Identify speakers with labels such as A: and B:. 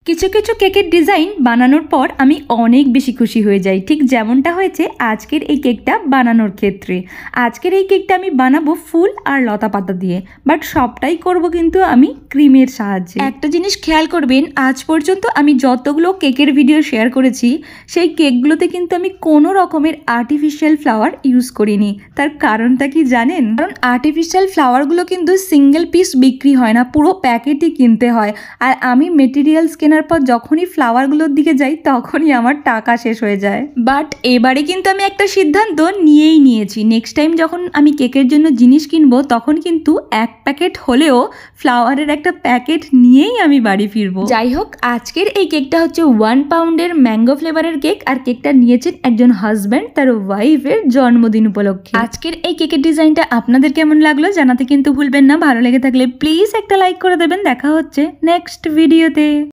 A: কিছু কিছু কেকের ডিজাইন বানানোর পর আমি অনেক বেশি খুশি হয়ে যাই, ঠিক যেমনটা হয়েছে আজকের এই কেকটা বানানোর ক্ষেত্রে। আজকের এই কেকটা আমি বানাবো ফুল আর লতা পাতা দিয়ে, বাট সবটাই করব কিন্তু আমি ক্রিমের সাহায্যে। একটা জিনিস খেয়াল করবেন, আজ পর্যন্ত আমি যতগুলো কেকের ভিডিও শেয়ার করেছি সেই কেকগুলোতে কিন্তু আমি কোনো রকমের আর্টিফিশিয়াল ফ্লাওয়ার ইউজ করিনি। তার কারণটা কি জানেন? কারণ আর্টিফিশিয়াল ফ্লাওয়ারগুলো কিন্তু সিঙ্গেল পিস বিক্রি হয় না, পুরো প্যাকেটই কিনতে হয়। আর আমি মেটেরিয়ালস কেনার পর যখনই ফ্লাওয়ারগুলোর দিকে যাই তখনই আমার টাকা শেষ হয়ে যায়। বাট এবারে কিন্তু আমি একটা সিদ্ধান্ত নিয়েই নিয়েছি, নেক্সট টাইম যখন আমি কেকের জন্য জিনিস কিনবো তখন কিন্তু এক প্যাকেট হলেও ফ্লাওয়ারের একটা প্যাকেট নিয়েই আমি বাড়ি ফিরবো। যাই হোক, আজকের এই কেকটা হচ্ছে 1 পাউন্ডের ম্যাঙ্গো ফ্লেভারের কেক, আর কেকটা নিয়েছেন একজন হাজব্যান্ড তার ওয়াইফের জন্মদিন উপলক্ষে। আজকের এই কেকের ডিজাইনটা আপনাদের কেমন লাগলো জানাতে কিন্তু ভুলবেন না। ভালো লেগে থাকলে প্লিজ একটা লাইক করে দেবেন। দেখা হচ্ছে নেক্সট ভিডিওতে।